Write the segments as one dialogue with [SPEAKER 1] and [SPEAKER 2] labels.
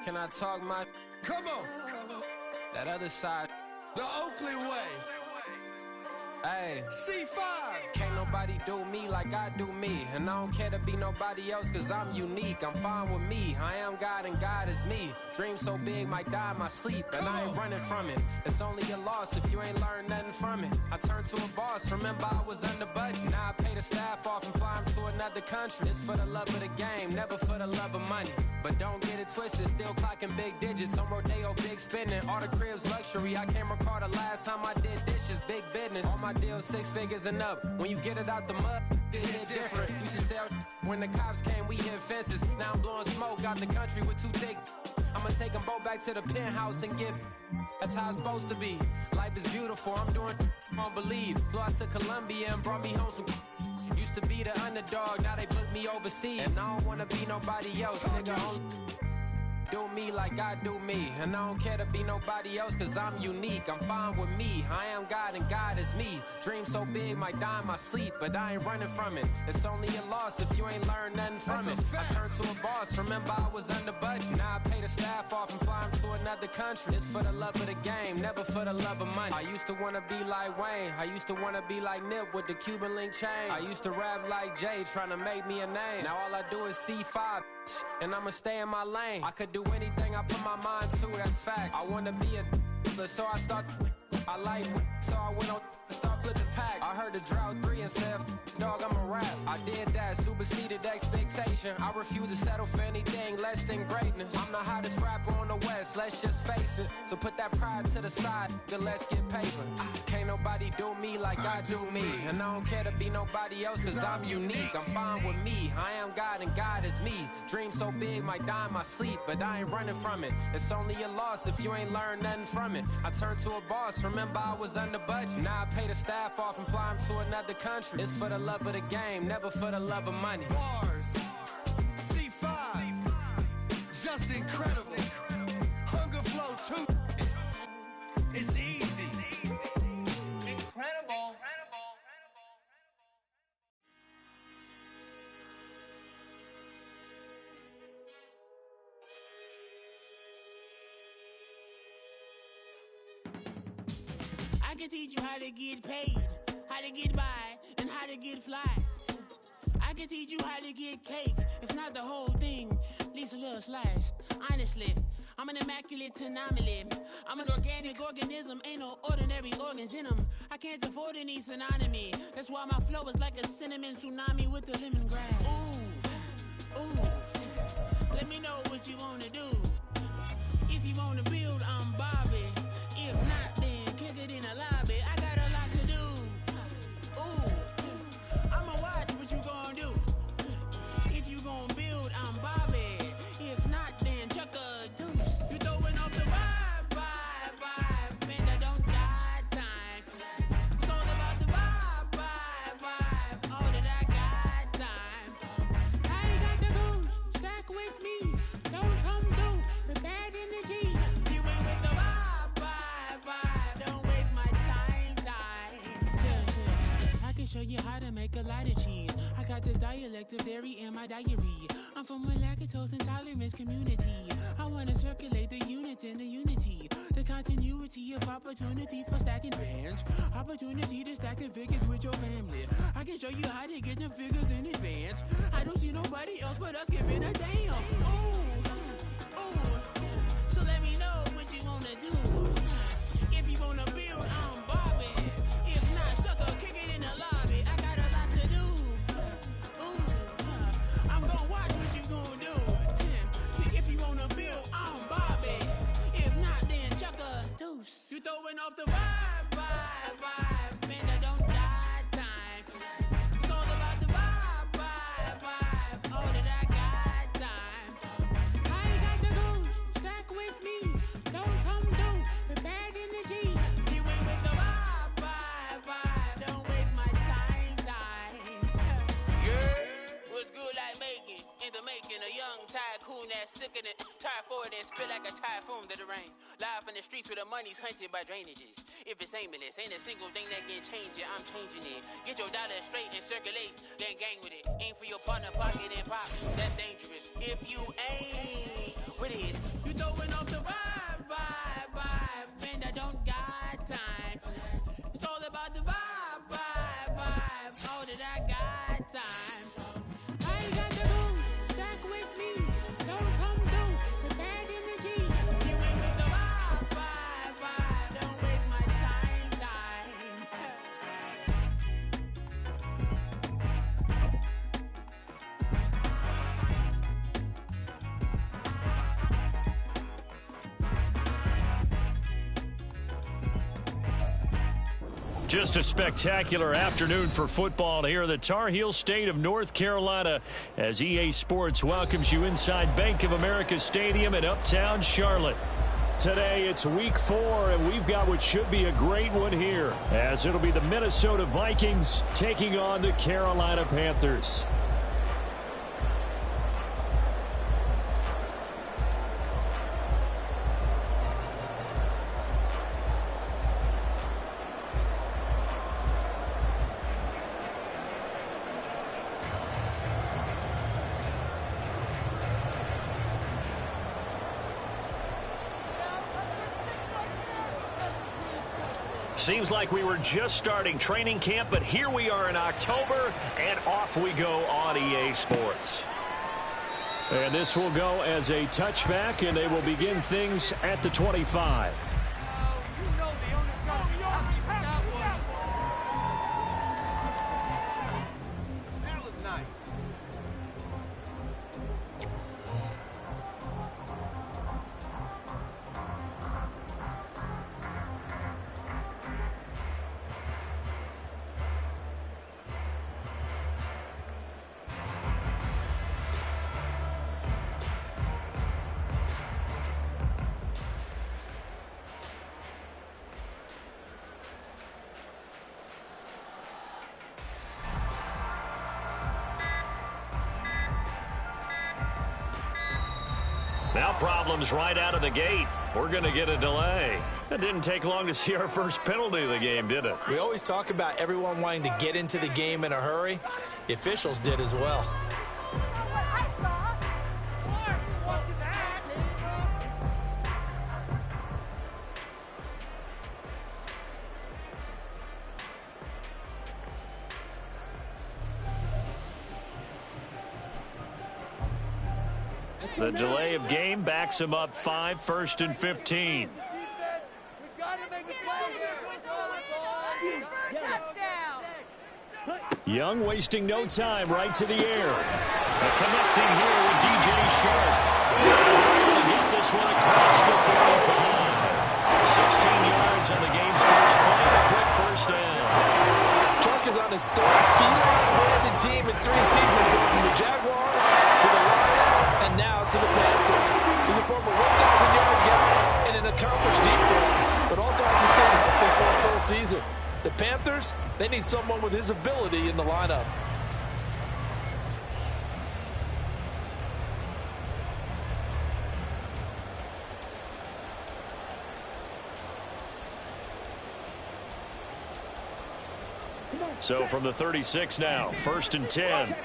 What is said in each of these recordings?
[SPEAKER 1] Can I talk my?
[SPEAKER 2] Come on.
[SPEAKER 1] That other side.
[SPEAKER 2] The Oakley way.
[SPEAKER 1] Hey.
[SPEAKER 2] C5.
[SPEAKER 1] Can't nobody do me like I do me. And I don't care to be nobody else cause I'm unique. I'm fine with me. I am God and God is me. Dream so big might die in my sleep. And I ain't running from it. It's only a loss if you ain't learned nothing from it. I turned to a boss. Remember I was under budget. Now I pay the staff off and fly them to another country. It's for the love of the game, never for the love of money. But don't get it twisted, still clocking big digits. On Rodeo, big spending. All the cribs luxury. I can't recall the last time I did dishes. Big business. All my deals 6 figures and up. When you get it out the mud, it hit different. Used to sell when the cops came, we hit fences. Now I'm blowing smoke out the country with 2 thick. I'ma take them both back to the penthouse and get. That's how it's supposed to be. Life is beautiful, I'm doing won't believe. Flew out to Colombia and brought me home some. Used to be the underdog, now they book me overseas. And I don't wanna be nobody else, nigga. Do me like I do me. And I don't care to be nobody else cause I'm unique. I'm fine with me. I am God and God is me. Dream so big might die in my sleep. But I ain't running from it. It's only a loss if you ain't learned nothing from it. I turned to a boss. Remember I was under budget. Now I pay the staff off and fly them to another country. It's for the love of the game, never for the love of money. I used to wanna be like Wayne. I used to wanna be like Nip with the Cuban link chain. I used to rap like Jay trying to make me a name. Now all I do is C5 and I'ma stay in my lane. I could do anything I put my mind to, that's fact. I wanna be a so I start. I like so I went on and start flipping packs. I heard the drought 3 and said, dog, I'm a rap. I did that, superseded expectation. I refuse to settle for anything less than greatness. I'm the hottest rapper on the West, let's just face it. So put that pride to the side, then let's get paper. Can't nobody do me like I do me. And I don't care to be nobody else cause I'm unique. I'm fine with me, I am God and God is me. Dream so big might die in my sleep. But I ain't running from it. It's only a loss if you ain't learned nothing from it. I turned to a boss, remember I was under budget. Now I pay the staff off and fly them to another country. It's for the love of the game, never for the love of money.
[SPEAKER 2] Bars. C5. Just incredible. Hunger Flow 2. It's easy.
[SPEAKER 3] Incredible.
[SPEAKER 4] I can teach you how to get paid, how to get by, and how to get fly. I can teach you how to get cake, if not the whole thing, at least a little slice. Honestly, I'm an immaculate anomaly. I'm an organic organism, ain't no ordinary organs in them. I can't afford any synonymy. That's why my flow is like a cinnamon tsunami with the lemongrass. Ooh, ooh, let me know what you wanna do. If you wanna build, I'm Bobby. If not, then kick it in the lobby. I got a lot to do. Ooh, I'ma watch what you gon' do. If you gon' build, I'm Bobby. If not, then chuck a deuce. You throwing off the vibe, and I don't die time. It's all about the vibe, all that I got time. I ain't got the goose, stack with me. Don't come through with bad energy. You ain't with the vibe, don't waste my time. Yeah. I can show you how to make a lot of cheese. I got the dialect of dairy in my diary. I'm from a lactose intolerance community. I wanna circulate the units in the unity. The continuity of opportunity for stacking bands. Opportunity to stack the figures with your family. I can show you how to get the figures in advance. I don't see nobody else but us giving a damn. Ooh. So let me know what you wanna do. If you wanna build, I'm Bobby. If not, sucker, kick it in the lobby. I got a lot to do. I'm gonna watch what you gonna do. See, if you wanna build, I'm Bobby. If not, then chuck a deuce. You throwing off the vibe, and I don't die time. It's all about the vibe, all that I got time. I ain't got the goose, stack with me. Don't come through with bad energy. You ain't with the vibe, don't waste my time. Yeah, what's good like making, in the making a young tongue-tied, cool ass, sicker than tired for it and spit like a typhoon to the rain. Live in the streets where the money's hunted by drainages. If it's aimless, ain't a single thing that can change it. I'm changing it. Get your dollar straight and circulate, then gang with it. Aim for your partner, pocket and pop. That's dangerous. If you ain't with it, you throwing off the vibe, and I don't got time for that. It's all about the vibe, all that I got time for. I ain't got the booze, stack with me. Don't come through with bad energy. You ain't with the vibe, don't waste my time.
[SPEAKER 3] Just a spectacular afternoon for football here in the Tar Heel state of North Carolina as EA Sports welcomes you inside Bank of America Stadium in Uptown Charlotte. Today it's week 4 and we've got what should be a great one here as it'll be the Minnesota Vikings taking on the Carolina Panthers. Seems like we were just starting training camp, but here we are in October, and off we go on EA Sports. And this will go as a touchback, and they will begin things at the 25.
[SPEAKER 2] That was nice.
[SPEAKER 3] Now problems right out of the gate. We're going to get a delay. It didn't take long to see our first penalty of the game, did it?
[SPEAKER 5] We always talk about everyone wanting to get into the game in a hurry. The officials did as well.
[SPEAKER 3] The delay of game backs him up 5, 1st and 15. Young wasting no time, right to the air. And connecting here with DJ Sharp. Able to get this one across the 45. 16 yards on the game's first play. A quick first down.
[SPEAKER 5] Shark is on his 3rd Feline-branded team in 3 seasons, going from the Jaguars to the Lions and now to the Panthers. He's a former 1,000-yard guy and an accomplished deep threat, but also has to stay healthy for a full season. The Panthers, they need someone with his ability in the lineup.
[SPEAKER 3] So from the 36 now, 1st and 10.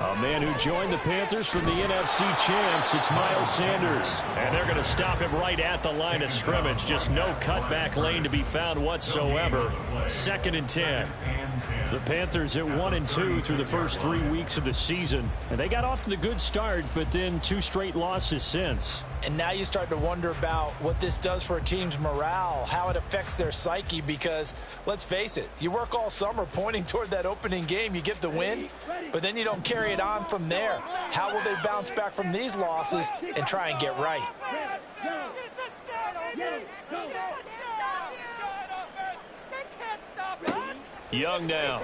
[SPEAKER 3] A man who joined the Panthers from the NFC champs, it's Miles Sanders. And they're going to stop him right at the line of scrimmage. Just no cutback lane to be found whatsoever. 2nd and 10. The Panthers at 1-2 through the first 3 weeks of the season. And they got off to the good start, but then 2 straight losses since.
[SPEAKER 5] And now you start to wonder about what this does for a team's morale, how it affects their psyche, because let's face it, you work all summer pointing toward that opening game, you get the win, but then you don't carry it on from there. How will they bounce back from these losses and try and get right?
[SPEAKER 3] Young now.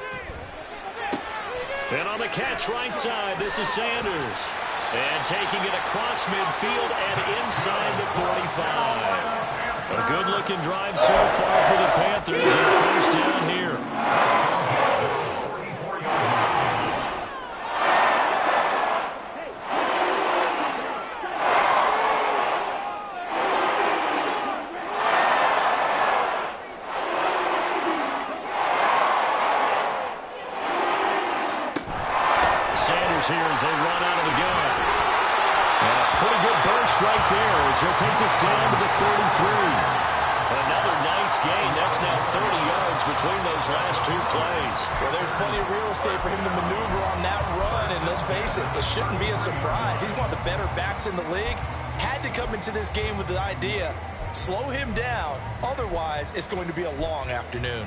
[SPEAKER 3] And on the catch right side, this is Sanders. And taking it across midfield and inside the 45. A good-looking drive so far for the Panthers, and first down here. Sanders here as they run out of the gun. And a pretty good burst right there as he'll take this down to the 33. Another nice gain. That's now 30 yards between those last two plays.
[SPEAKER 5] Well, there's plenty of real estate for him to maneuver on that run, and let's face it, it shouldn't be a surprise. He's one of the better backs in the league. Had to come into this game with the idea, slow him down, otherwise it's going to be a long afternoon.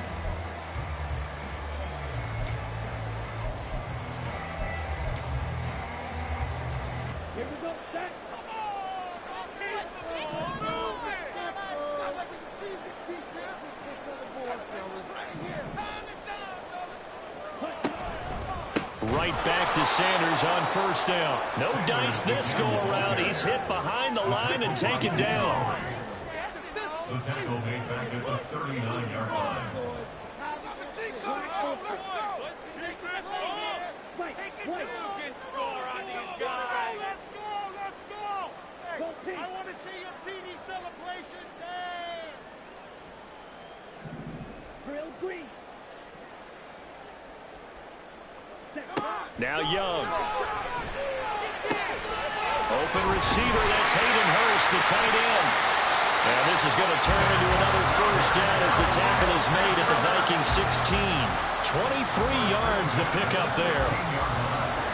[SPEAKER 3] Right back to Sanders on first down. No dice this go around. He's hit behind the line and taken down.
[SPEAKER 6] The tackle made back at the 39-yard line.
[SPEAKER 2] Good score on these guys. Let's go. Hey, I want to see your TV celebration there.
[SPEAKER 7] Drill green.
[SPEAKER 3] Now Young. Open receiver, that's Hayden Hurst, the tight end. And this is going to turn into another first down as the tackle is made at the Vikings 16. 23 yards the pickup there.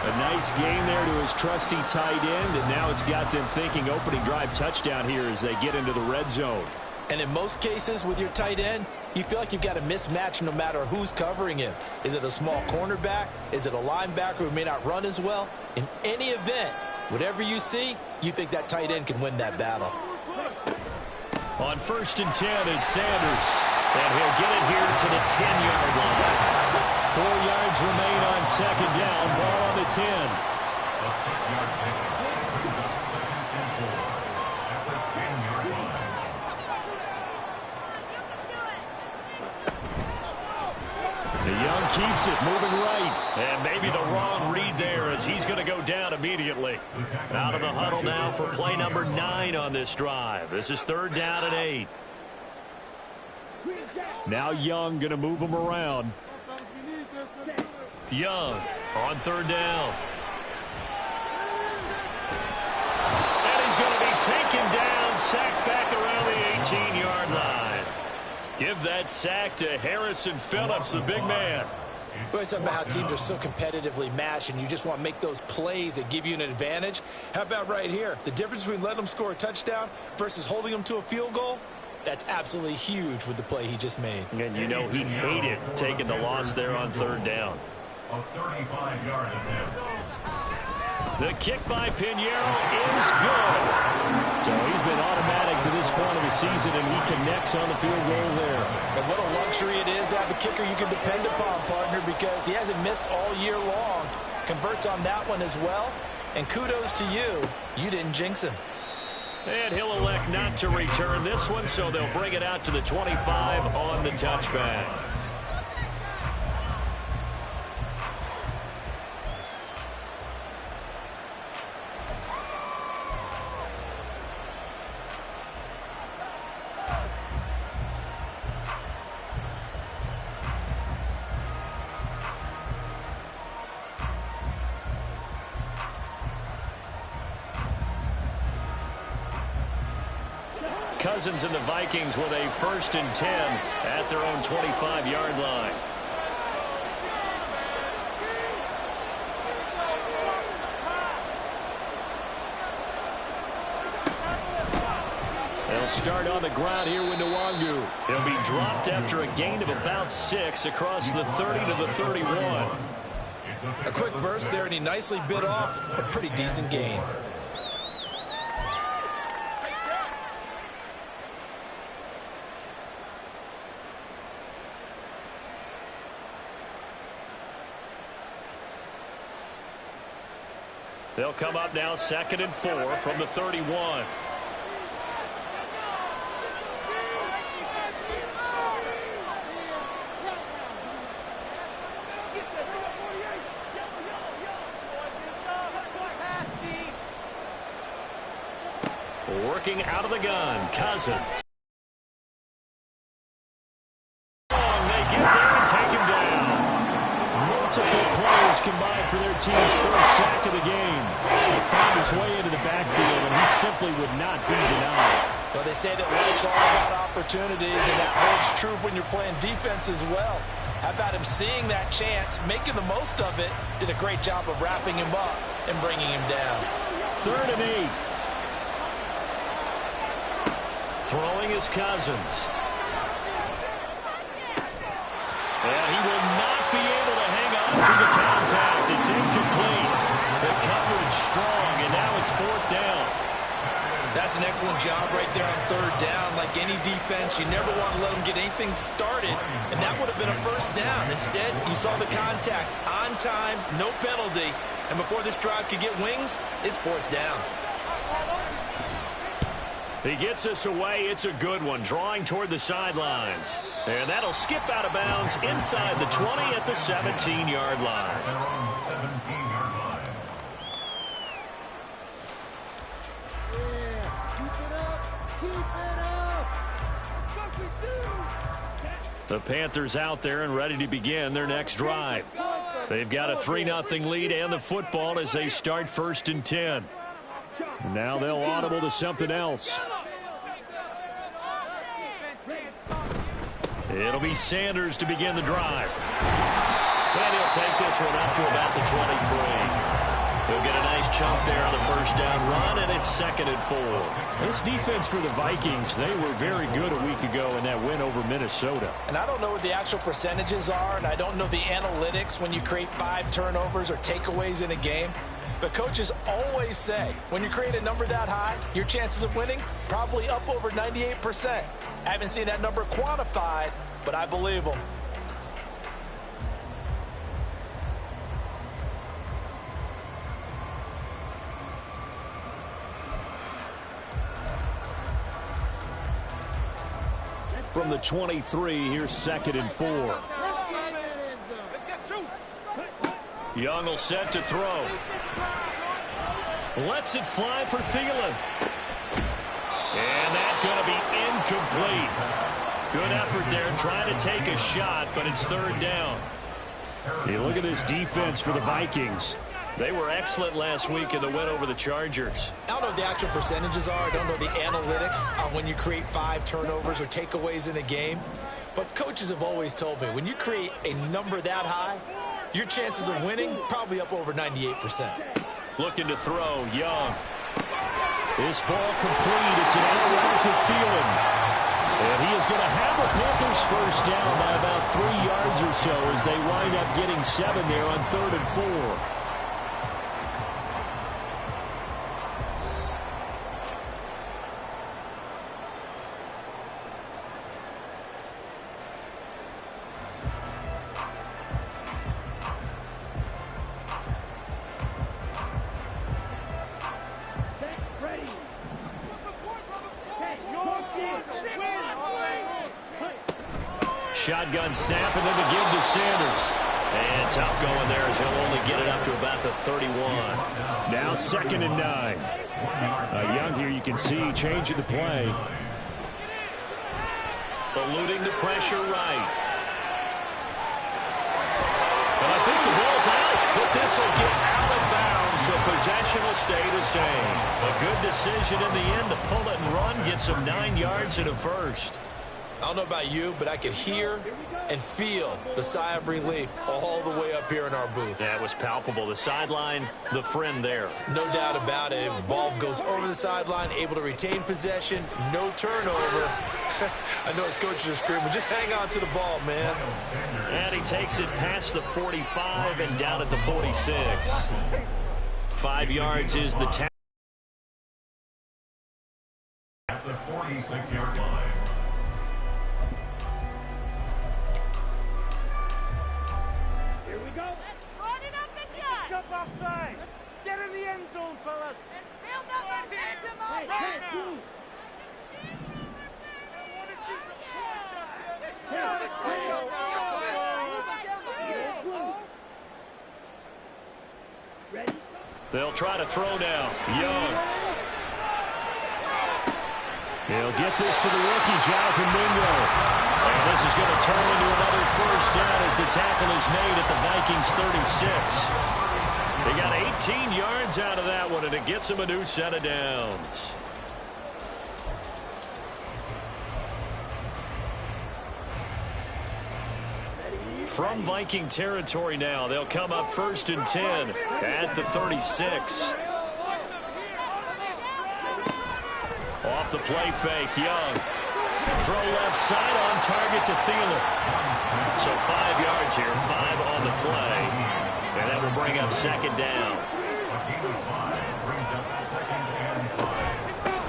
[SPEAKER 3] A nice gain there to his trusty tight end, and now it's got them thinking opening drive touchdown here as they get into the red zone.
[SPEAKER 5] And in most cases with your tight end, you feel like you've got a mismatch no matter who's covering him. Is it a small cornerback? Is it a linebacker who may not run as well? In any event, whatever you see, you think that tight end can win that battle.
[SPEAKER 3] On 1st and 10, it's Sanders. And he'll get it here to the 10-yard line. 4 yards remain on second down. Ball on the 10.
[SPEAKER 6] A 6-yard pickup brings up 2nd and 4 at the 10-yard line.
[SPEAKER 3] The Young keeps it, moving right. And maybe the wrong read there as he's going to go down immediately. Out of the huddle now for play number 9 on this drive. This is 3rd down and 8. Now Young going to move him around. Young on 3rd down. And he's going to be taken down, sacked back around the 18-yard line. Give that sack to Harrison Phillips, the big man.
[SPEAKER 5] We always talk about how teams are so competitively matched and you just want to make those plays that give you an advantage. How about right here? The difference between letting them score a touchdown versus holding them to a field goal, that's absolutely huge with the play he just made.
[SPEAKER 3] And you know he hated taking the loss there on 3rd down.
[SPEAKER 6] A 35-yard attempt.
[SPEAKER 3] The kick by Pinheiro is good. So he's been automatic to this point of the season, and he connects on the field goal there.
[SPEAKER 5] And what a luxury it is to have a kicker you can depend upon, partner, because he hasn't missed all year long. Converts on that one as well. And kudos to you. You didn't jinx him.
[SPEAKER 3] And he'll elect not to return this one, so they'll bring it out to the 25 on the touchback. Cousins and the Vikings with a 1st and 10 at their own 25-yard line. They'll start on the ground here with Nwangu. He'll be dropped after a gain of about 6 across the 30 to the 31.
[SPEAKER 5] A quick burst there, and he nicely bit off a pretty decent gain.
[SPEAKER 3] They'll come up now 2nd and 4 from the 31. Working out of the gun, Cousins. They get there and take him down. Multiple plays tackles combined for their team's first sack of the game. He found his way into the backfield, and he simply would not be denied.
[SPEAKER 5] Well, they say that life's all about opportunities, and that holds true when you're playing defense as well. How about him seeing that chance, making the most of it, did a great job of wrapping him up and bringing him down.
[SPEAKER 3] 3rd and 8. Throwing is Cousins. And he will not be able to hang on to the contact. It's incomplete. The coverage strong, and now it's 4th down.
[SPEAKER 5] That's an excellent job right there on 3rd down. Like any defense, you never want to let them get anything started, and that would have been a 1st down. Instead, you saw the contact on time, no penalty, and before this drive could get wings, it's 4th down.
[SPEAKER 3] He gets us away. It's a good one, drawing toward the sidelines. And that'll skip out of bounds inside the 20 at the 17-yard line.
[SPEAKER 6] They're on 17-yard line.
[SPEAKER 3] The Panthers out there and ready to begin their next drive. They've got a 3-0 lead and the football as they start 1st and 10. Now they'll audible to something else. It'll be Sanders to begin the drive. And he'll take this one up to about the 23. He'll get a nice chunk there on the 1st down run, and it's 2nd and 4. This defense for the Vikings, they were very good a week ago in that win over Minnesota.
[SPEAKER 5] And I don't know what the actual percentages are, and I don't know the analytics when you create 5 turnovers or takeaways in a game. But coaches always say, when you create a number that high, your chances of winning probably up over 98%. I haven't seen that number quantified, but I believe them.
[SPEAKER 3] From the 23, here's 2nd and 4. Young will set to throw. Lets it fly for Thielen. And that's going to be incomplete. Good effort there trying to take a shot, but it's 3rd down. You look at this defense for the Vikings. They were excellent last week in the win over the Chargers.
[SPEAKER 5] I don't know what the actual percentages are. I don't know the analytics on when you create 5 turnovers or takeaways in a game. But coaches have always told me, when you create a number that high, your chances of winning probably up over 98%.
[SPEAKER 3] Looking to throw, Young. This ball complete. It's an out route to Thielen. And he is going to have the Panthers 1st down by about 3 yards or so as they wind up getting 7 there on 3rd and 4. Shotgun snap, and then the give to Sanders. And tough going there as he'll only get it up to about the 31. Now 2nd and 9. Young here, you can see changing the play. Eluding the pressure right. And I think the ball's out, but this will get out of bounds, so possession will stay the same. A good decision in the end to pull it and run, get some 9 yards and a 1st.
[SPEAKER 5] I don't know about you, but I could hear and feel the sigh of relief all the way up here in our booth.
[SPEAKER 3] That was palpable. The sideline, the friend there.
[SPEAKER 5] No doubt about it. If the ball goes over the sideline, able to retain possession, no turnover. I know his coaches are screaming, just hang on to the ball, man.
[SPEAKER 3] And he takes it past the 45 and down at the 46. 5 yards is the tackle.
[SPEAKER 6] At the 46-yard line.
[SPEAKER 2] Jump offside. Get in the end zone, fellas.
[SPEAKER 7] Let's build up momentum on
[SPEAKER 2] Hey,
[SPEAKER 3] They'll try to throw now. Young. He'll get this to the rookie, Jonathan Mingo. And this is going to turn into another first down as the tackle is made at the Vikings 36. They got 18 yards out of that one, and it gets them a new set of downs. From Viking territory now, they'll come up 1st and 10 at the 36. Off the play fake, Young. Throw left side on target to Thielen. So 5 yards here, 5 on the play. And that will bring up 2nd down.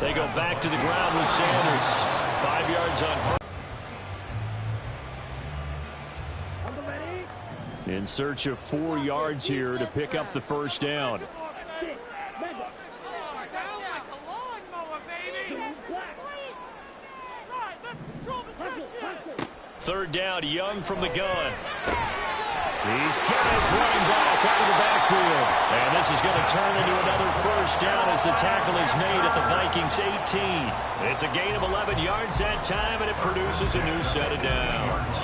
[SPEAKER 3] They go back to the ground with Sanders. 5 yards on first. In search of 4 yards here to pick up the first down. Third down, Young from the gun. He's got his running back out of the backfield. And this is going to turn into another first down as the tackle is made at the Vikings 18. It's a gain of 11 yards that time, and it produces a new set of downs.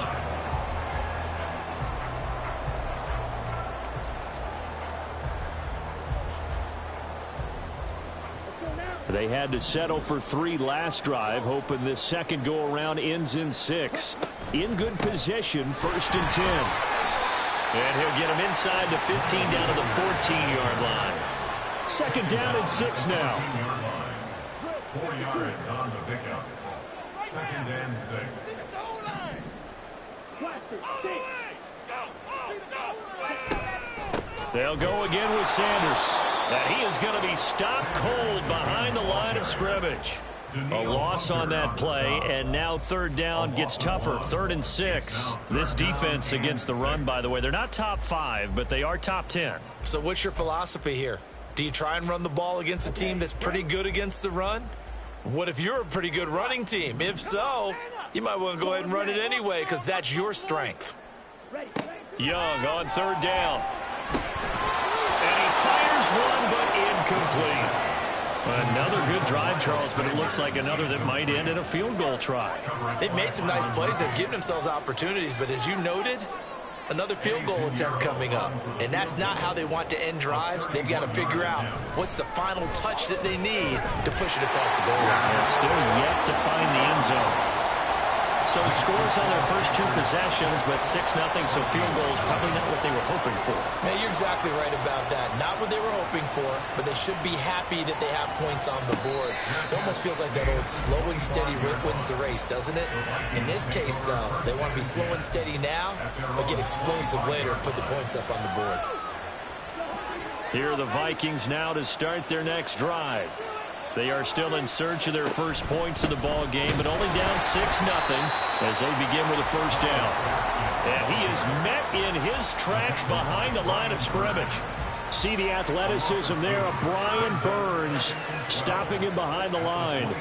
[SPEAKER 3] They had to settle for 3 last drive, hoping this second go-around ends in 6. In good position, 1st and 10. And he'll get him inside the 15 down to the 14-yard line. 2nd down and 6 now.
[SPEAKER 6] 4 yards on the pickup. 2nd and 6.
[SPEAKER 3] They'll go again with Sanders. And he is going to be stopped cold behind the line of scrimmage. A loss on that play, and now 3rd down gets tougher. 3rd and 6. This defense against the run, by the way, they're not top 5, but they are top 10.
[SPEAKER 5] So what's your philosophy here? Do you try and run the ball against a team that's pretty good against the run? What if you're a pretty good running team? If so, you might want to go ahead and run it anyway because that's your strength.
[SPEAKER 3] Young on 3rd down. And he fires one, but incomplete. Another good drive, Charles, but it looks like another that might end in a field goal try.
[SPEAKER 5] They've made some nice plays. They've given themselves opportunities, but as you noted, another field goal attempt coming up. And that's not how they want to end drives. They've got to figure out what's the final touch that they need to push it across the goal line.
[SPEAKER 3] And still yet to find the end zone. So scores on their first 2 possessions, but 6-0, so field goals probably not what they were hoping for.
[SPEAKER 5] Man, you're exactly right about that. Not what they were hoping for, but they should be happy that they have points on the board. It almost feels like that old slow and steady wins the race, doesn't it? In this case, though, they want to be slow and steady now, but get explosive later and put the points up on the board.
[SPEAKER 3] Here are the Vikings now to start their next drive. They are still in search of their first points of the ball game, but only down 6-0 as they begin with a first down. And he is met in his tracks behind the line of scrimmage. See the athleticism there of Brian Burns stopping him behind the line.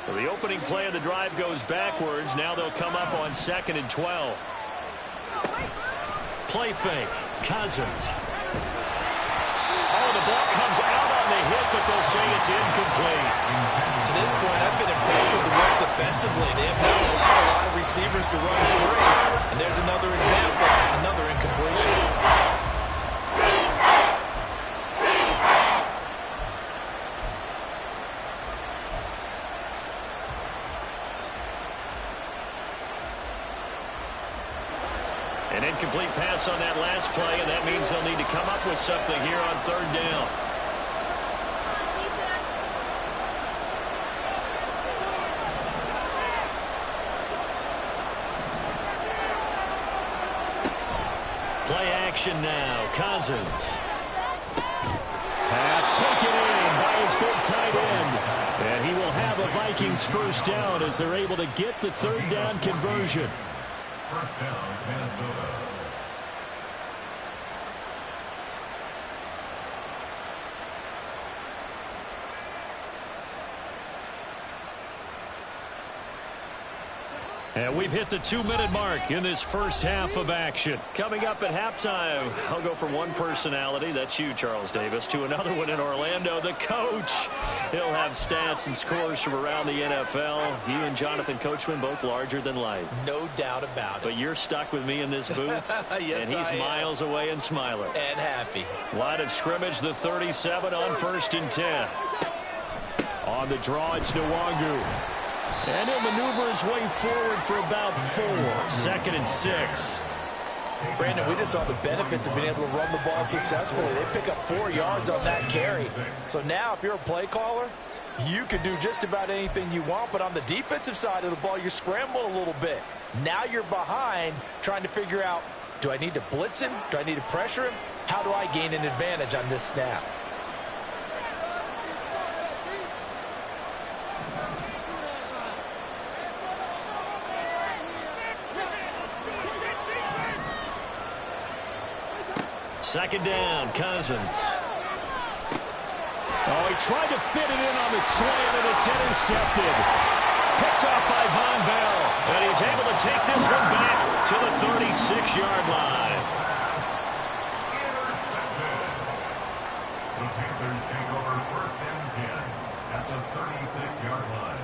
[SPEAKER 3] So the opening play of the drive goes backwards. Now they'll come up on 2nd and 12. Play fake. Cousins. Oh, the ball comes out on the hit, but they'll say it's incomplete.
[SPEAKER 5] To this point, I've been impressed with the work defensively. They have not allowed a lot of receivers to run free. And there's another example, another incompletion.
[SPEAKER 3] An incomplete pass on that last play, and that means they'll need to come up with something here on 3rd down. Play action now. Cousins. Pass taken in by his big tight end. And he will have a Vikings first down as they're able to get the 3rd down conversion.
[SPEAKER 6] First down, Minnesota.
[SPEAKER 3] And we've hit the 2-minute mark in this first half of action. Coming up at halftime, I'll go from one personality, that's you, Charles Davis, to another one in Orlando, the coach. He'll have stats and scores from around the NFL. You and Jonathan Coachman both larger than life.
[SPEAKER 5] No doubt about it.
[SPEAKER 3] But you're stuck with me in this booth.
[SPEAKER 5] Yes,
[SPEAKER 3] and he's miles away and smiling.
[SPEAKER 5] And happy.
[SPEAKER 3] Line of scrimmage, the 37 on 1st and 10. On the draw, it's Nwangu. And he'll maneuver his way forward for about 4. 2nd and 6.
[SPEAKER 5] Brandon, we just saw the benefits of being able to run the ball successfully. They pick up 4 yards on that carry. So now if you're a play caller, you can do just about anything you want. But on the defensive side of the ball, you're scrambling a little bit. Now you're behind trying to figure out, do I need to blitz him? Do I need to pressure him? How do I gain an advantage on this snap?
[SPEAKER 3] Second down, Cousins. Oh, he tried to fit it in on the slant, and it's intercepted. Picked off by Von Bell, and he's able to take this one back to the 36-yard line.
[SPEAKER 6] The Panthers take over 1st and 10 at the 36-yard line.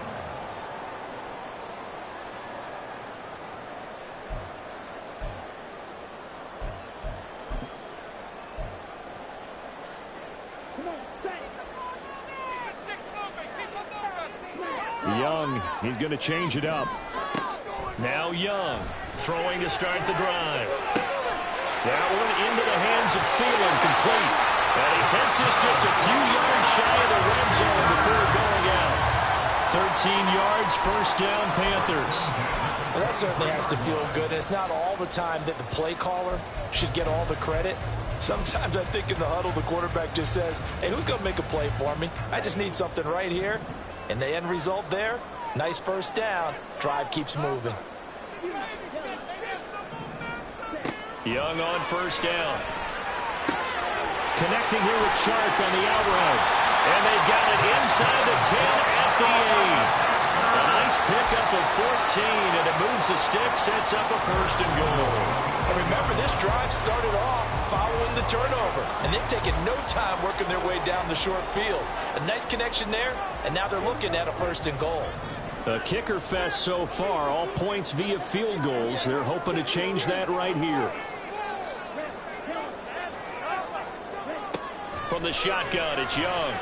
[SPEAKER 3] Young, he's going to change it up. Now Young, throwing to start the drive. That one into the hands of Thielen, complete. And he takes this just a few yards shy of the red zone before going out. 13 yards, 1st down, Panthers.
[SPEAKER 5] Well, that certainly has to feel good. It's not all the time that the play caller should get all the credit. Sometimes I think in the huddle, the quarterback just says, hey, who's going to make a play for me? I just need something right here. And the end result there, nice 1st down. Drive keeps moving.
[SPEAKER 3] Young on 1st down. Connecting here with Chark on the out route. And they've got it inside the 10 at the 8. A nice pickup of 14, and it moves the stick, sets up a 1st and goal.
[SPEAKER 5] And remember, this drive started off following the turnover, and they've taken no time working their way down the short field. A nice connection there, and now they're looking at a 1st and goal.
[SPEAKER 3] A kicker fest so far, all points via field goals. They're hoping to change that right here. From the shotgun, it's Young.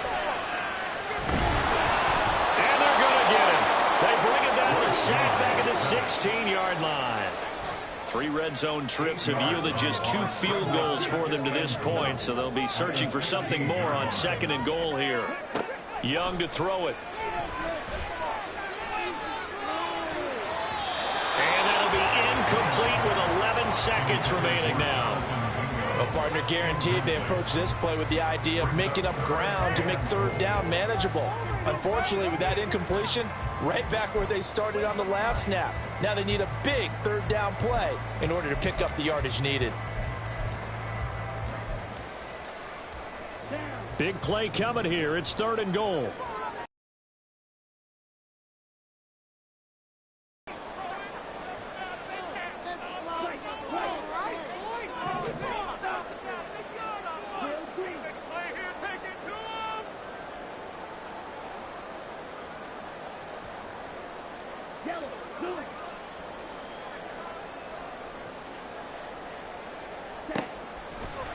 [SPEAKER 3] And they're going to get him. They bring him down and sack back at the 16-yard line. 3 red zone trips have yielded just 2 field goals for them to this point, so they'll be searching for something more on 2nd and goal here. Young to throw it. And that'll be incomplete with 11 seconds remaining now.
[SPEAKER 5] Well, partner, guaranteed they approach this play with the idea of making up ground to make 3rd down manageable. Unfortunately, with that incompletion, right back where they started on the last snap. Now they need a big 3rd down play in order to pick up the yardage needed.
[SPEAKER 3] Big play coming here. It's 3rd and goal.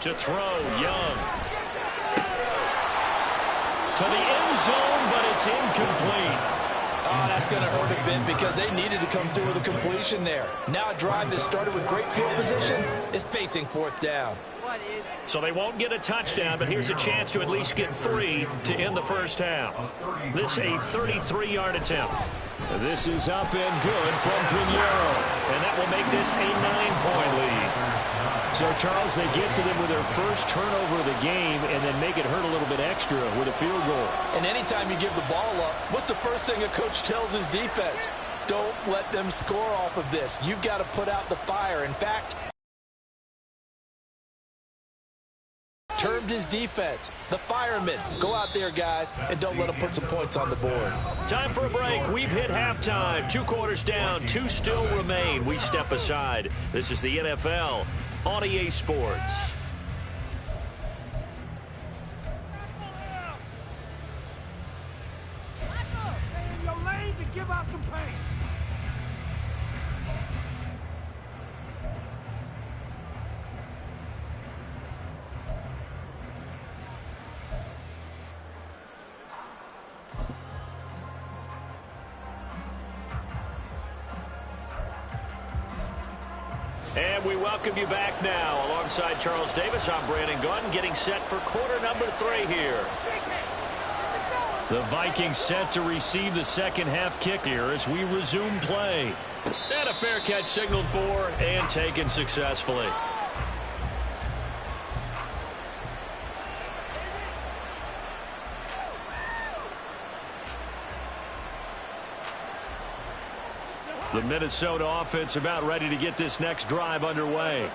[SPEAKER 3] To throw, Young. To the end zone, but it's incomplete.
[SPEAKER 5] Oh, that's going to hurt a bit because they needed to come through with a completion there. Now a drive that started with great field position is facing 4th down.
[SPEAKER 3] So they won't get a touchdown, but here's a chance to at least get 3 to end the 1st half. This a 33-yard attempt. This is up and good from Pinheiro, and that will make this a 9-point lead. So, Charles, they get to them with their first turnover of the game and then make it hurt a little bit extra with a field goal.
[SPEAKER 5] And anytime you give the ball up, what's the first thing a coach tells his defense? Don't let them score off of this. You've got to put out the fire. In fact, termed his defense, the firemen. Go out there, guys, and don't let them put some points on the board.
[SPEAKER 3] Time for a break. We've hit halftime. 2 quarters down, 2 still remain. We step aside. This is the NFL on EA Sports.
[SPEAKER 2] Stay in your lanes and give out some pain.
[SPEAKER 3] And we welcome you back now. Alongside Charles Davis, I'm Brandon Gunn, getting set for quarter number 3 here. The Vikings set to receive the second half kick here as we resume play. And a fair catch signaled for and taken successfully. The Minnesota offense about ready to get this next drive underway.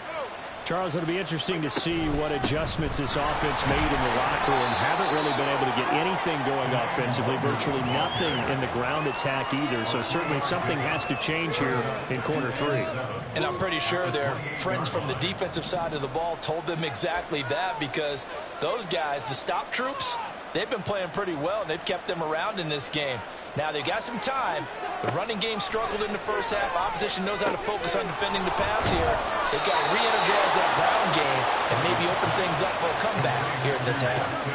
[SPEAKER 8] Charles, it'll be interesting to see what adjustments this offense made in the locker room. Haven't really been able to get anything going offensively, virtually nothing in the ground attack either. So certainly something has to change here in quarter 3.
[SPEAKER 5] And I'm pretty sure their friends from the defensive side of the ball told them exactly that, because those guys, the stop troops, they've been playing pretty well, and they've kept them around in this game. Now, they've got some time. The running game struggled in the first half. Opposition knows how to focus on defending the pass here. They've got to re-energize that ground game and maybe open things up for a comeback here in this half.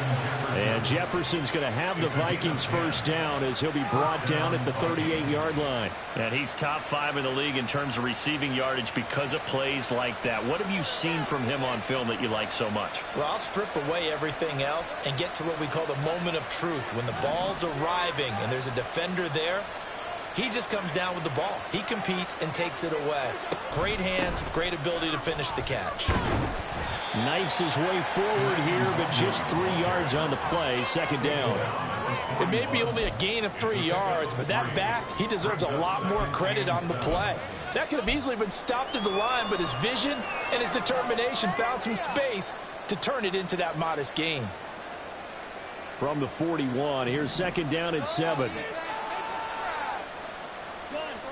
[SPEAKER 3] And Jefferson's going to have the Vikings first down as he'll be brought down at the 38-yard line. And he's top 5 in the league in terms of receiving yardage because of plays like that. What have you seen from him on film that you like so much?
[SPEAKER 5] Well, I'll strip away everything else and get to what we call the moment of truth. When the ball's arriving and there's a defender there, he just comes down with the ball. He competes and takes it away. Great hands, great ability to finish the catch.
[SPEAKER 3] Knifes his way forward here, but just 3 yards on the play. Second down.
[SPEAKER 5] It may be only a gain of 3 yards, but that back, he deserves a lot more credit on the play. That could have easily been stopped at the line, but his vision and his determination found some space to turn it into that modest gain.
[SPEAKER 3] From the 41, here's second down and 7.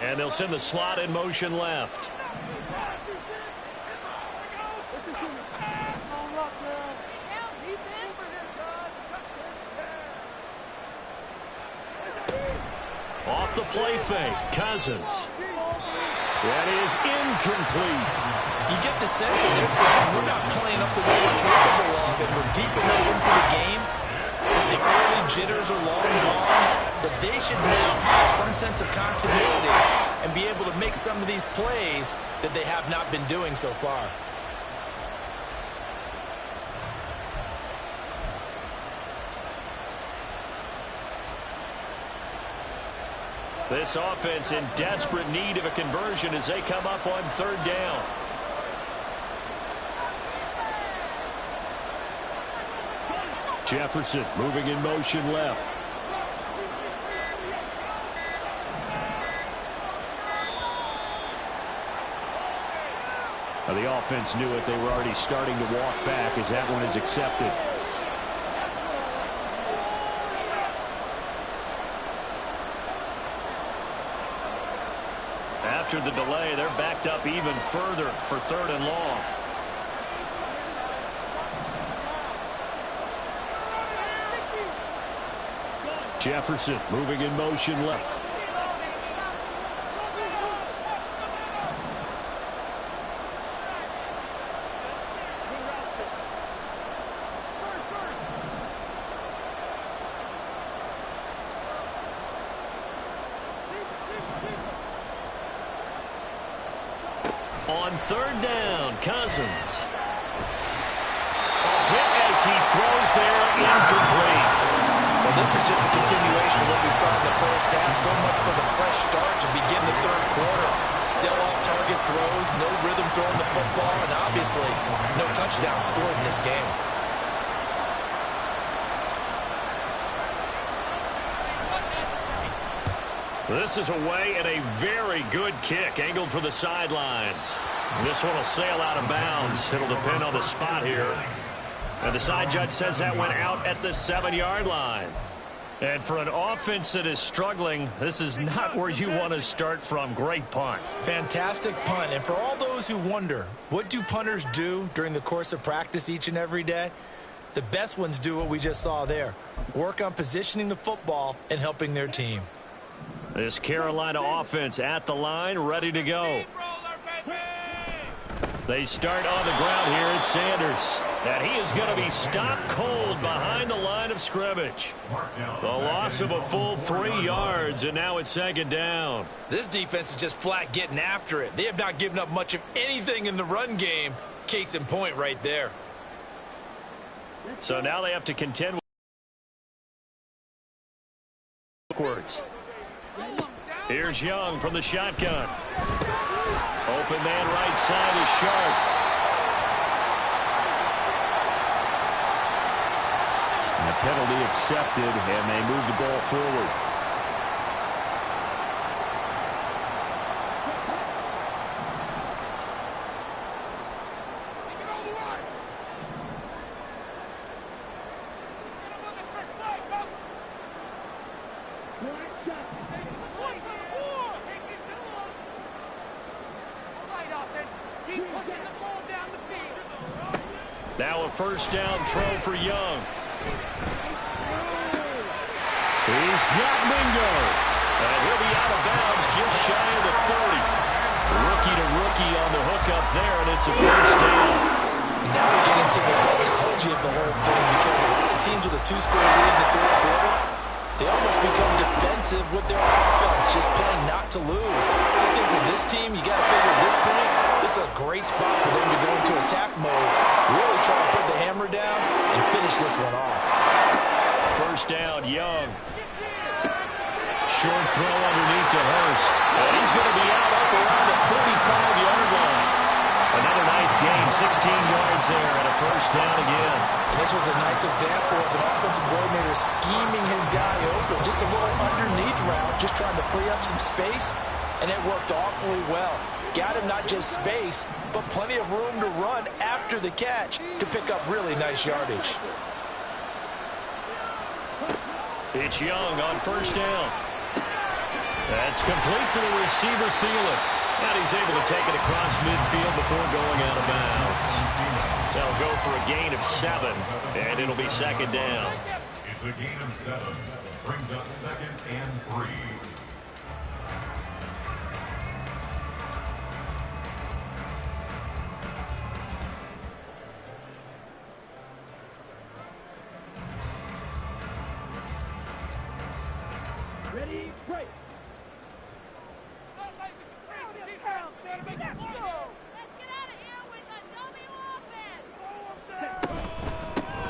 [SPEAKER 3] And they'll send the slot in motion left. Off the play fake, Cousins. That is incomplete.
[SPEAKER 5] You get the sense that they're saying we're not playing up to what we're capable of, and we're deep enough into the game that the early jitters are long gone, that they should now have some sense of continuity and be able to make some of these plays that they have not been doing so far.
[SPEAKER 3] This offense in desperate need of a conversion as they come up on third down. Jefferson moving in motion left. Now the offense knew it. They were already starting to walk back as that one is accepted. After the delay, they're backed up even further for third and long. Jefferson moving in motion left. On third down, Cousins. A hit as he throws there, incomplete.
[SPEAKER 5] Well, this is just a continuation of what we saw in the first half. So much for the fresh start to begin the third quarter. Still off-target throws, no rhythm throwing the football, and obviously no touchdown scored in this game.
[SPEAKER 3] This is away and a very good kick, angled for the sidelines. This one will sail out of bounds. It'll depend on the spot here. And the side judge says that went out at the 7-yard line. And for an offense that is struggling, this is not where you want to start from. Great punt.
[SPEAKER 9] Fantastic punt. And for all those who wonder, what do punters do during the course of practice each and every day? The best ones do what we just saw there. Work on positioning the football and helping their team.
[SPEAKER 3] This Carolina offense at the line, ready to go. They start on the ground here at Sanders. And he is going to be stopped cold behind the line of scrimmage. The loss of a full 3 yards, and now it's 2nd down.
[SPEAKER 9] This defense is just flat getting after it. They have not given up much of anything in the run game. Case in point right there.
[SPEAKER 3] So now they have to contend backwards. Here's Young from the shotgun. Open man right side is Sharp.
[SPEAKER 8] And a penalty accepted, and they move the ball forward.
[SPEAKER 3] Now a 1st down throw for Young. He's got Mingo. And he'll be out of bounds just shy of the 30. Rookie to rookie on the hookup there, and it's a 1st down.
[SPEAKER 9] Now we get into the psychology of the whole thing, because a lot of teams with a 2-score lead in the 3rd quarter, they almost become defensive with their offense, just playing not to lose. I think with this team, you got to figure at this point, this is a great spot for them to go into attack mode, really try to put the hammer down and finish this one off.
[SPEAKER 3] 1st down, Young. Short throw underneath to Hurst. And he's going to be out up around the 45-yard line. Another nice gain, 16 yards there, and a 1st down again.
[SPEAKER 9] And this was a nice example of an offensive coordinator scheming his guy open. Just a little underneath route, just trying to free up some space, and it worked awfully well. Got him not just space, but plenty of room to run after the catch to pick up really nice yardage.
[SPEAKER 3] It's Young on 1st down. That's complete to the receiver, Thielen. And he's able to take it across midfield before going out of bounds. They'll go for a gain of 7, and it'll be 2nd down.
[SPEAKER 6] It's a gain of 7. Brings up 2nd and 3.
[SPEAKER 2] Ready, break.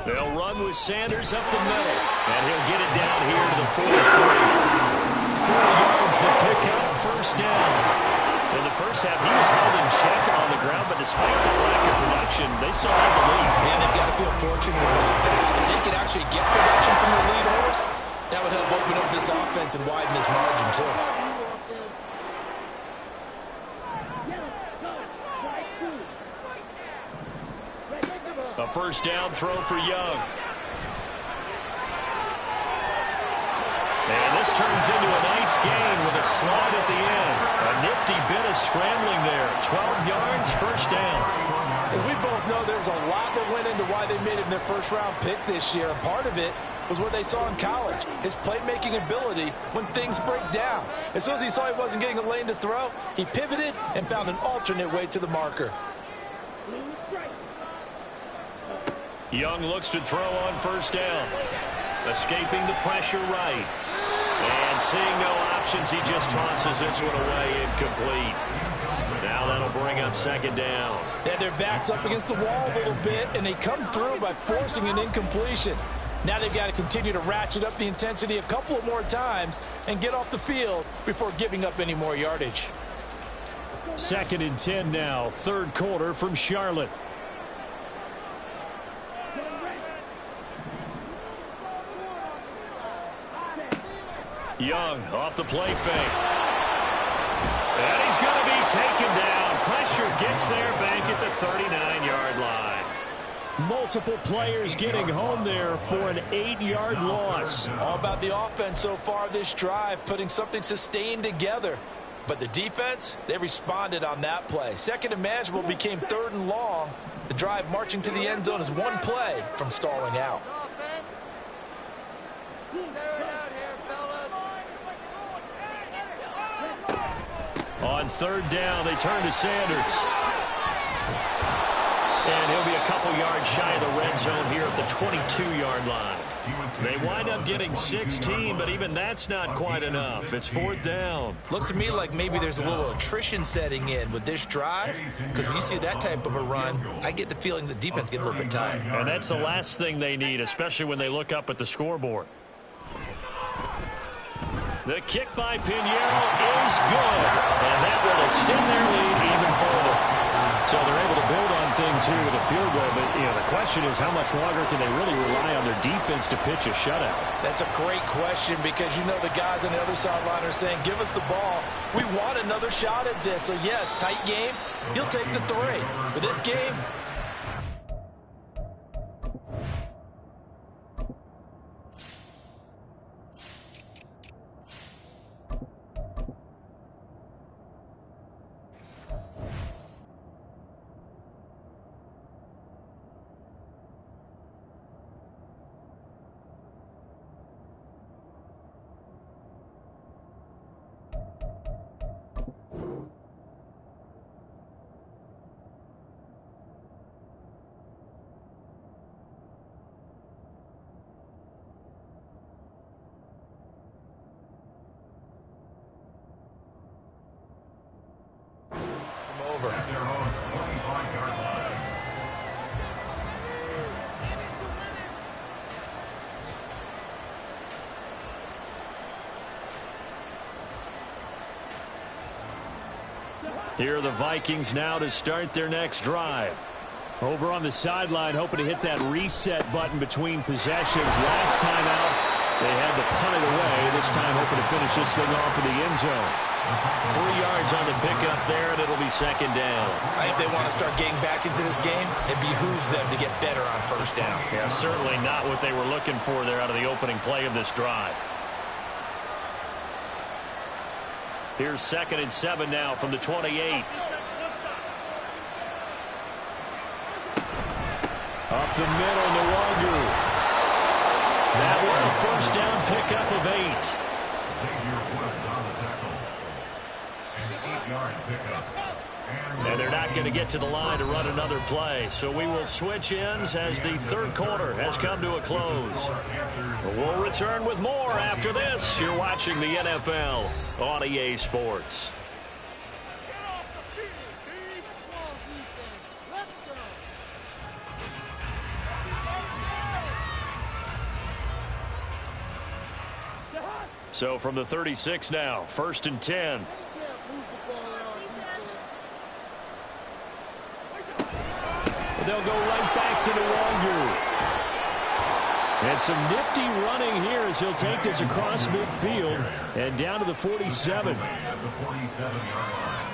[SPEAKER 3] They'll run with Sanders up the middle, and he'll get it down here to the 43. 4 yards to pick up, 1st down. In the 1st half, he was held in check on the ground, but despite that lack of production, they still have the lead.
[SPEAKER 9] Man, they've got to feel fortunate about that. If they could actually get production from their lead horse, that would help open up this offense and widen this margin, too.
[SPEAKER 3] A 1st down throw for Young. And this turns into a nice gain with a slide at the end. A nifty bit of scrambling there. 12 yards, 1st down.
[SPEAKER 9] As we both know, there's a lot that went into why they made him their 1st-round pick this year. And part of it was what they saw in college, his playmaking ability when things break down. As soon as he saw he wasn't getting a lane to throw, he pivoted and found an alternate way to the marker.
[SPEAKER 3] Young looks to throw on 1st down. Escaping the pressure right. And seeing no options, he just tosses this one away, incomplete. Now that'll bring up 2nd down.
[SPEAKER 9] They had their backs up against the wall a little bit, and they come through by forcing an incompletion. Now they've got to continue to ratchet up the intensity a couple of more times and get off the field before giving up any more yardage.
[SPEAKER 3] 2nd and 10 now, 3rd quarter from Charlotte. Young off the play fake. And he's going to be taken down. Pressure gets there back at the 39-yard line.
[SPEAKER 8] Multiple players getting home there for an 8-yard loss.
[SPEAKER 9] All about the offense so far this drive, putting something sustained together. But the defense, they responded on that play. Second and manageable became 3rd and long. The drive marching to the end zone is one play from stalling out.
[SPEAKER 3] On 3rd down, they turn to Sanders. And he'll be a couple yards shy of the red zone here at the 22-yard line. They wind up getting 16, but even that's not quite enough. It's 4th down.
[SPEAKER 9] Looks to me like maybe there's a little attrition setting in with this drive, because when you see that type of a run, I get the feeling the defense getting a little bit tired.
[SPEAKER 3] And that's the last thing they need, especially when they look up at the scoreboard. The kick by Pinheiro is good, and that will extend their lead even further. So they're able to build on things here with a field goal, but the question is how much longer can they really rely on their defense to pitch a shutout?
[SPEAKER 9] That's a great question, because the guys on the other sideline are saying, give us the ball. We want another shot at this. So yes, tight game, you'll take the 3. But this game,
[SPEAKER 3] Here are the Vikings now to start their next drive.
[SPEAKER 8] Over on the sideline, hoping to hit that reset button between possessions. Last time out, they had to punt it away. This time hoping to finish this thing off in the end zone.
[SPEAKER 3] 3 yards on the pickup there, and it'll be 2nd down.
[SPEAKER 9] I think they want to start getting back into this game. It behooves them to get better on 1st down.
[SPEAKER 3] Yeah, certainly not what they were looking for there out of the opening play of this drive. Here's 2nd and 7 now from the 28.
[SPEAKER 8] Up the middle, Nwangu.
[SPEAKER 3] That one, a 1st down pickup of 8.
[SPEAKER 6] Xavier Woods on the tackle. An 8-yard pickup.
[SPEAKER 3] And they're not going to get to the line to run another play. So we will switch ends as the 3rd quarter has come to a close. We'll return with more after this. You're watching the NFL on EA Sports. So from the 36 now, 1st and 10.
[SPEAKER 8] They'll go right back to Nwangu. And some nifty running here as he'll take this across midfield and down to the 47.
[SPEAKER 6] At the 47-yard line.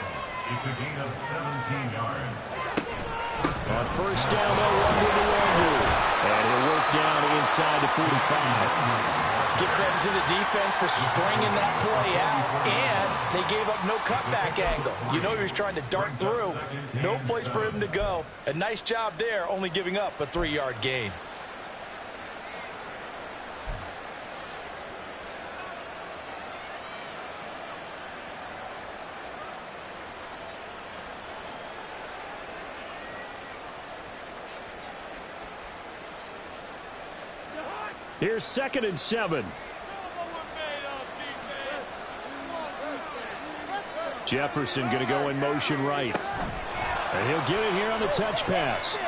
[SPEAKER 6] It's a gain of 17 yards.
[SPEAKER 8] On 1st down, they'll run with Nwangu. And he'll work down inside the 45.
[SPEAKER 9] Give credit to the defense for stringing that play out, and they gave up no cutback angle. He was trying to dart through. No place for him to go. A nice job there, only giving up a 3-yard gain.
[SPEAKER 8] Here's 2nd and 7. Jefferson going to go in motion right. And he'll get it here on the touch pass.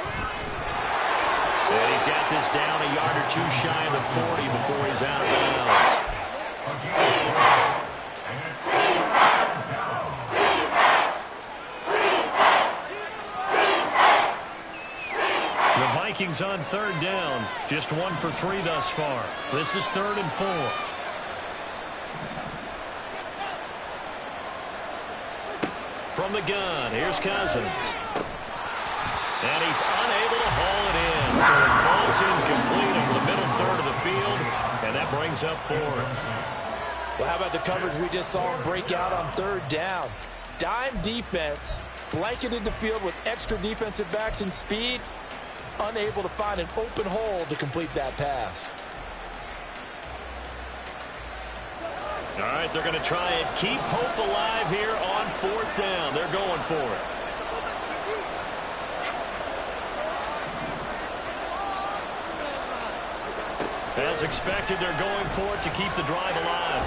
[SPEAKER 3] And he's got this down a yard or 2 shy of the 40 before he's out of bounds. The Vikings on 3rd down, just 1 for 3 thus far. This is 3rd and 4. From the gun, here's Cousins. And he's unable to haul it in. so it falls incomplete over the middle third of the field, and that brings up fourth.
[SPEAKER 9] Well, how about the coverage we just saw him break out on third down? Dime defense, blanketed the field with extra defensive backs and speed, unable to find an open hole to complete that pass.
[SPEAKER 3] All right, they're going to try and keep hope alive here on fourth down. They're going for it. As expected, they're going for it to keep the drive alive.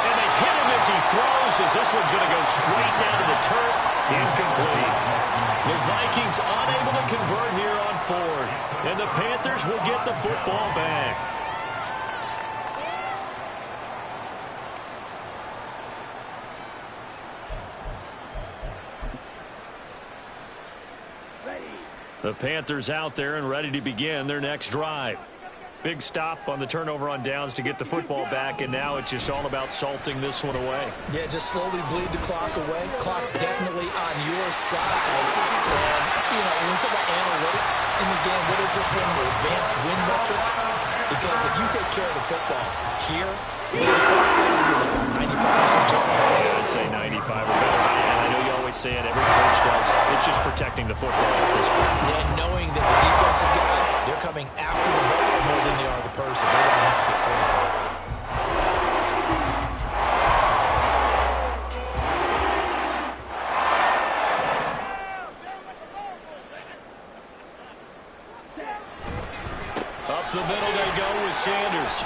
[SPEAKER 3] And they hit him as he throws, as this one's going to go straight down to the turf. Incomplete. The Vikings unable to convert here on fourth. And the Panthers will get the football back. The Panthers out there and ready to begin their next drive. Big stop on the turnover on downs to get the football back, and now it's just all about salting this one away.
[SPEAKER 9] Yeah, just slowly bleed the clock away. Clock's definitely on your side. And, you know, when we talk about analytics in the game, what is this one? The advanced win metrics? Because if you take care of the football here, bleed the clock down, you're like 95% chance.
[SPEAKER 3] Yeah, I'd say 95 or better. And I know you always say it, every coach does. It's just protecting the football at this point.
[SPEAKER 9] Yeah, knowing that the defensive guys, they're coming after the ball more than they are the person. They want to knock it free.
[SPEAKER 3] Up the middle they go with Sanders.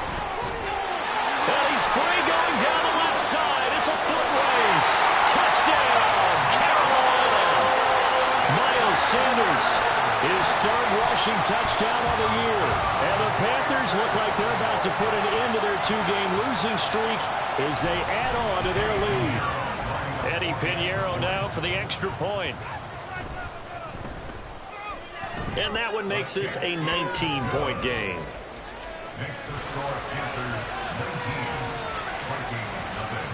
[SPEAKER 3] And he's free going down the left side. It's a foot race. Touchdown, Carolina. Miles Sanders, his third rushing touchdown of the year. And the Panthers look like they're about to put an end to their two-game losing streak as they add on to their lead. Eddie Pinheiro now for the extra point. And that one makes this a 19-point game.
[SPEAKER 6] Next to score, Panthers 19, Vikings nothing.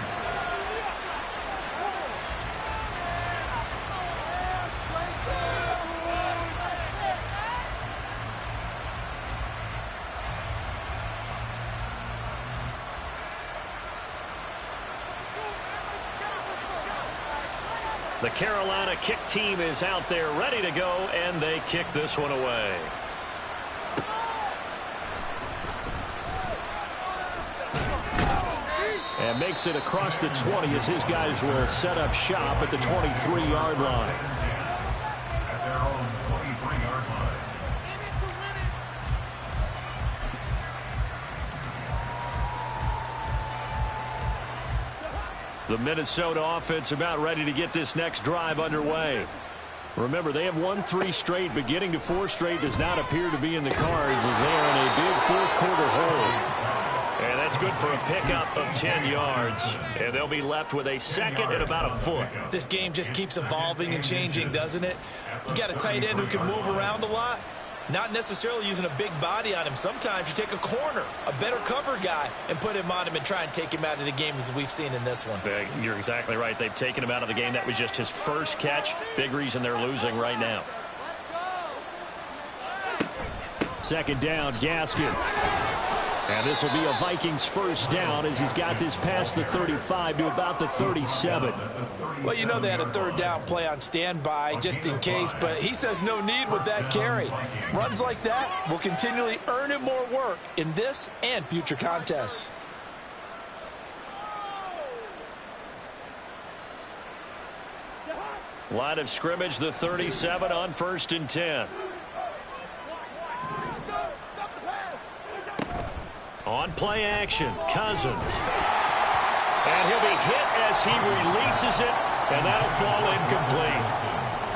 [SPEAKER 3] The Carolina kick team is out there ready to go, and they kick this one away. And makes it across the 20 as his guys will set up shop at the 23-yard line.
[SPEAKER 6] At their own 23-yard line.
[SPEAKER 3] The Minnesota offense about ready to get this next drive underway. Remember, they have won 3 straight, but getting to 4 straight does not appear to be in the cards as they are in a big fourth-quarter hole. And that's good for a pickup of 10 yards. And they'll be left with a second and about a foot.
[SPEAKER 9] This game just keeps evolving and changing, doesn't it? You got a tight end who can move around a lot. Not necessarily using a big body on him. Sometimes you take a corner, a better cover guy, and put him on him and try and take him out of the game as we've seen in this one.
[SPEAKER 3] You're exactly right. They've taken him out of the game. That was just his first catch. Big reason they're losing right now. Second down, Gaskin. And this will be a Vikings first down as he's got this past the 35 to about the 37.
[SPEAKER 9] Well, you know they had a third down play on standby just in case, but he says no need with that carry. Runs like that will continually earn him more work in this and future contests.
[SPEAKER 3] Line of scrimmage, the 37 on 1st and 10. On play action, Cousins. And he'll be hit as he releases it, and that'll fall incomplete.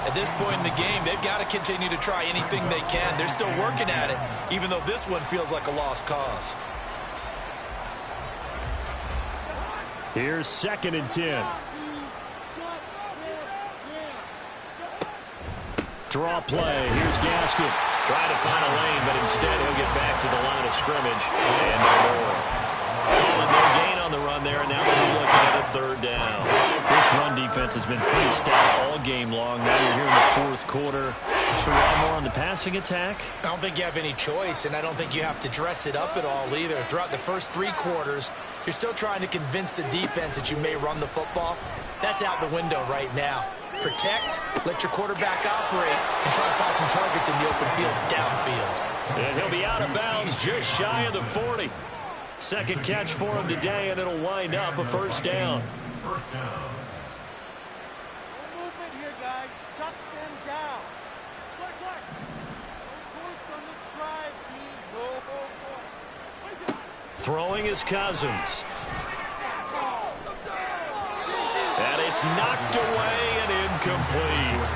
[SPEAKER 9] At this point in the game, they've got to continue to try anything they can. They're still working at it, even though this one feels like a lost cause.
[SPEAKER 3] Here's 2nd and 10. Draw play. Here's Gaskin. Trying to find a lane, but instead he'll get back to the line of scrimmage. And no more. Calling no gain on the run there, and now they'll be looking at a third down. This run defense has been pretty stout all game long. Now you're here in the fourth quarter. Should rely more on the passing attack?
[SPEAKER 9] I don't think you have any choice, and I don't think you have to dress it up at all either. Throughout the first 3 quarters, you're still trying to convince the defense that you may run the football. That's out the window right now. Protect, let your quarterback operate, and try to find some targets in the open field downfield.
[SPEAKER 3] And he'll be out of bounds just shy of the 40. Second catch for him today, and it'll wind up a first down.
[SPEAKER 6] First down.
[SPEAKER 2] No movement here, guys. Shut them down. Quick. No points on this drive, team. No points.
[SPEAKER 3] Throwing is Cousins. And it's knocked away and incomplete.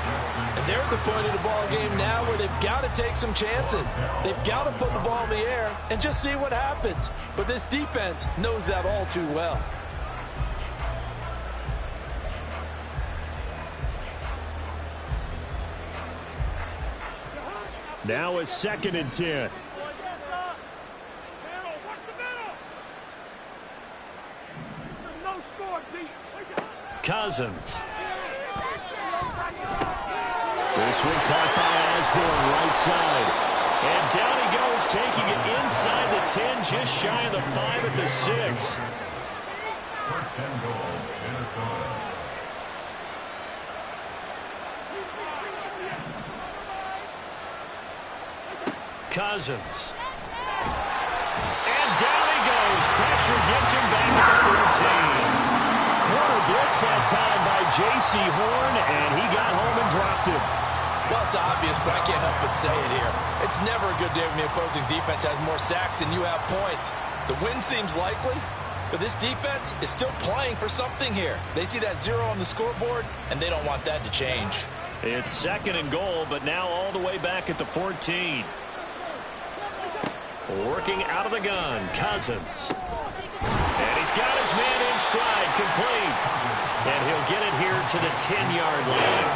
[SPEAKER 5] And they're at the point of the ball game now where they've got to take some chances. They've got to put the ball in the air and just see what happens. But this defense knows that all too well.
[SPEAKER 3] Now a 2nd and 10. Cousins. This one caught by Osborne, right side. And down he goes, taking it inside the 10, just shy of the 5 at the 6.
[SPEAKER 6] First and goal, Minnesota.
[SPEAKER 3] Cousins. And down he goes. Pressure gets him back at the 14. Corner blitz that time by J.C. Horn, and he got home and dropped it.
[SPEAKER 9] Well, it's obvious, but I can't help but say it here. It's never a good day when the opposing defense has more sacks than you have points. The win seems likely, but this defense is still playing for something here. They see that 0 on the scoreboard, and they don't want that to change.
[SPEAKER 3] It's 2nd and goal, but now all the way back at the 14. Working out of the gun, Cousins. And he's got his man in stride, complete. And he'll get it here to the 10-yard line.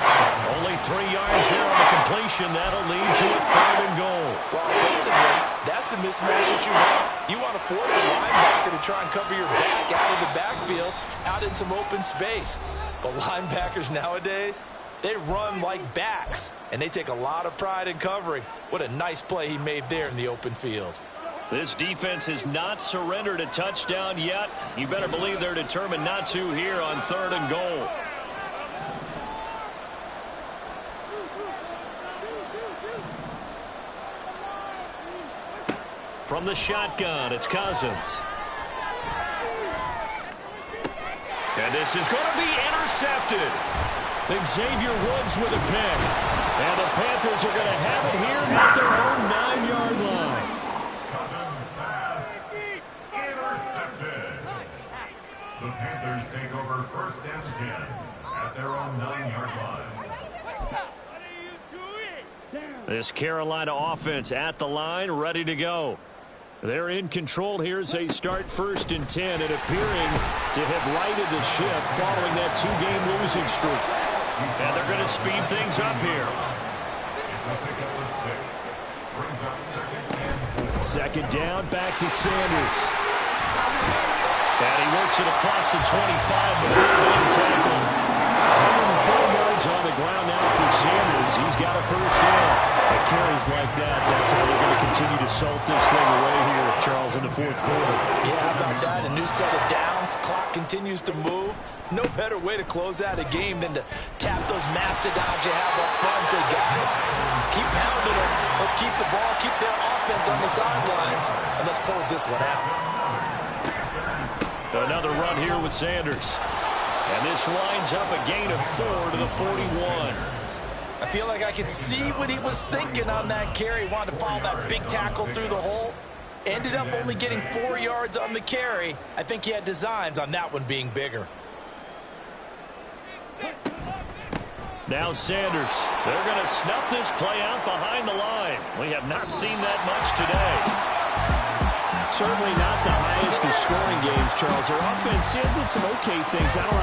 [SPEAKER 3] Only 3 yards there on the completion. That'll lead to a 3rd and goal.
[SPEAKER 9] Well, offensively, that's the mismatch that you want. You want to force a linebacker to try and cover your back out of the backfield, out in some open space. But linebackers nowadays, they run like backs, and they take a lot of pride in covering. What a nice play he made there in the open field.
[SPEAKER 3] This defense has not surrendered a touchdown yet. You better believe they're determined not to here on 3rd and goal. From the shotgun, it's Cousins. And this is going to be intercepted. Xavier Woods with a pick. And the Panthers are going to have it here at their own 9-yard line.
[SPEAKER 6] Cousins pass. Intercepted. The Panthers take over 1st and 10 at their own 9-yard line.
[SPEAKER 3] This Carolina offense at the line, ready to go. They're in control here as they start 1st and 10 and appearing to have righted the ship following that 2-game losing streak. And they're going to speed things up here.
[SPEAKER 6] It's a pickup of 6. Brings up 2nd and
[SPEAKER 3] 2nd down, back to Sanders. And he works it across the 25 before being tackled. 104 yards on the ground now for Sanders. He's got a 1st down. At carries like that, that's how they're going to continue to salt this thing away here, Charles, in the 4th quarter.
[SPEAKER 9] Yeah, how about that? A new set of downs. Clock continues to move. No better way to close out a game than to tap those mastodons you have up front and say, guys, keep pounding them. Let's keep the ball, keep their offense on the sidelines, and let's close this one out.
[SPEAKER 3] Another run here with Sanders. And this lines up a gain of 4 to the 41.
[SPEAKER 9] I feel like I could see what he was thinking on that carry. Wanted to follow that big tackle through the hole. Ended up only getting 4 yards on the carry. I think he had designs on that one being bigger.
[SPEAKER 3] Now Sanders. They're going to snuff this play out behind the line. We have not seen that much today.
[SPEAKER 8] Certainly not the highest of scoring games, Charles. Their offense did some okay things. I don't